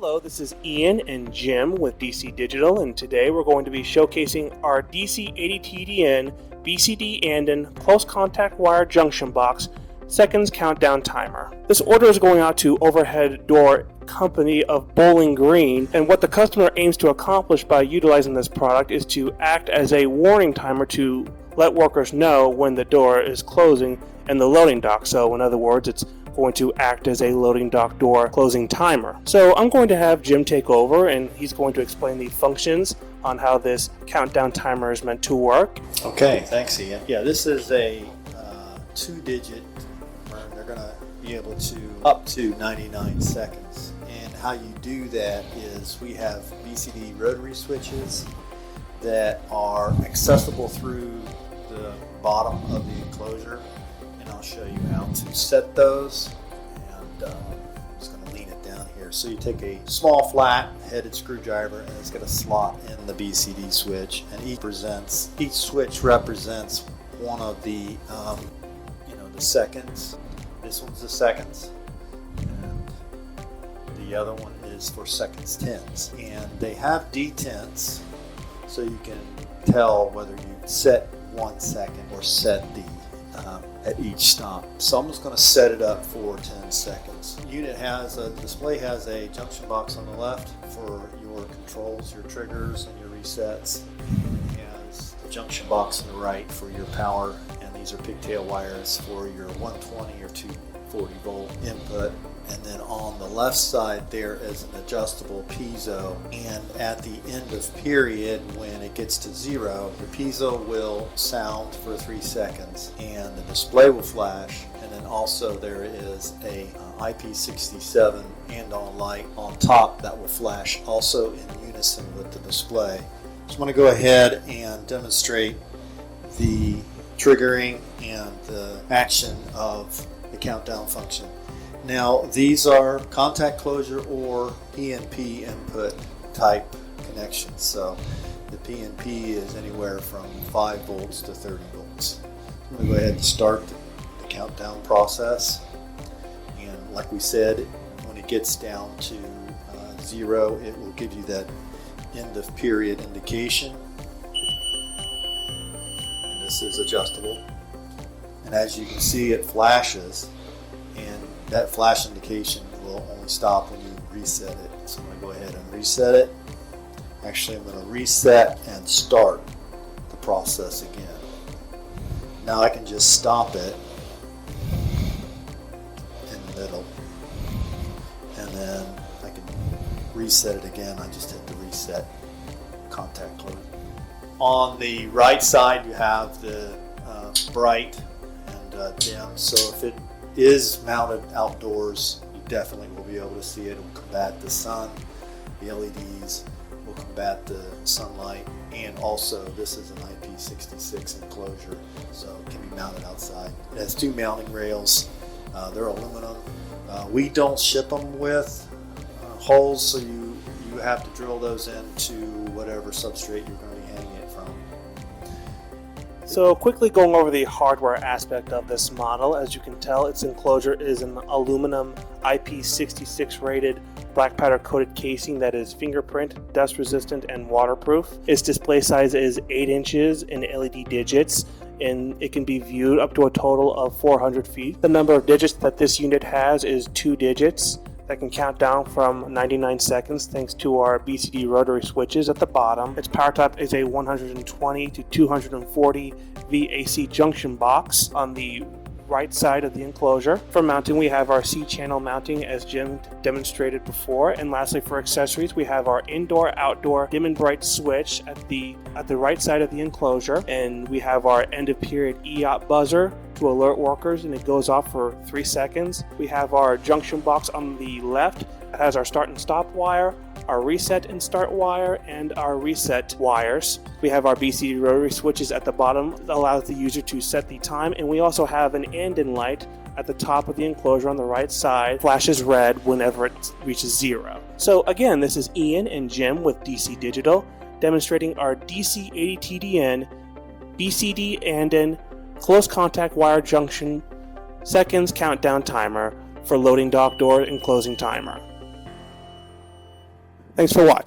Hello, this is Ian and Jim with DC Digital, and today we're going to be showcasing our DC-802T-DN-BCD-ANDON close contact wire junction box seconds countdown timer. This order is going out to Overhead Door Company of Bowling Green, and what the customer aims to accomplish by utilizing this product is to act as a warning timer to let workers know when the door is closing and the loading dock. So in other words, it's going to act as a loading dock door closing timer. So I'm going to have Jim take over, and he's going to explain the functions on how this countdown timer is meant to work. Okay, thanks Ian. Yeah, this is a 2-digit timer. They're going to be able to up to 99 seconds. And how you do that is we have BCD rotary switches that are accessible through the bottom of the enclosure. I'll show you how to set those, and I'm just going to lean it down here. So you take a small flat headed screwdriver, and it's got a slot in the BCD switch, and each switch represents one of the the seconds. This one's the seconds, and the other one is for seconds tens, and they have detents, so you can tell whether you set 1 second or set the at each stop. So I'm just going to set it up for 10 seconds. The display has a junction box on the left for your controls, your triggers, and your resets. It has a junction box on the right for your power, and these are pigtail wires for your 120 or 240 volt input. And then on the left side there is an adjustable piezo, and at the end of period, when it gets to 0, the piezo will sound for 3 seconds and the display will flash. And then also there is a IP67 andon light on top that will flash also in unison with the display. Just want to go ahead and demonstrate the triggering and the action of the countdown function. Now, these are contact closure or PNP input type connections. So the PNP is anywhere from 5 volts to 30 volts. I'm going to go ahead and start the countdown process. And like we said, when it gets down to 0, it will give you that end of period indication. And this is adjustable. And as you can see, it flashes. And that flash indication will only stop when you reset it. So I'm going to go ahead and reset it. Actually, I'm going to reset and start the process again. Now I can just stop it in the middle, and then I can reset it again. I just hit the reset contact closure. On the right side, you have the bright and dim. So if it is mounted outdoors, you definitely will be able to see it. It will combat the sun. The LEDs will combat the sunlight, and also this is an IP66 enclosure, so it can be mounted outside. It has 2 mounting rails. They're aluminum. We don't ship them with holes, so you have to drill those into whatever substrate you're going to be hanging it from. So quickly going over the hardware aspect of this model, as you can tell, its enclosure is an aluminum IP66 rated black powder coated casing that is fingerprint, dust resistant, and waterproof. Its display size is 8 inches in LED digits, and it can be viewed up to a total of 400 feet. The number of digits that this unit has is 2 digits that can count down from 99 seconds thanks to our BCD rotary switches at the bottom. Its power type is a 120 to 240 VAC junction box on the right side of the enclosure. For mounting, we have our C-channel mounting as Jim demonstrated before, and lastly for accessories, we have our indoor-outdoor dim and bright switch at the right side of the enclosure, and we have our end of period EOP buzzer to alert workers, and it goes off for 3 seconds. We have our junction box on the left that has our start and stop wire, our reset and start wire, and our reset wires. We have our BCD rotary switches at the bottom that allows the user to set the time, and we also have an andon light at the top of the enclosure on the right side, flashes red whenever it reaches 0. So again, this is Ian and Jim with DC Digital demonstrating our DC-802T-DN-BCD-ANDON close contact wire junction seconds countdown timer for loading dock door and closing timer. Thanks for watching.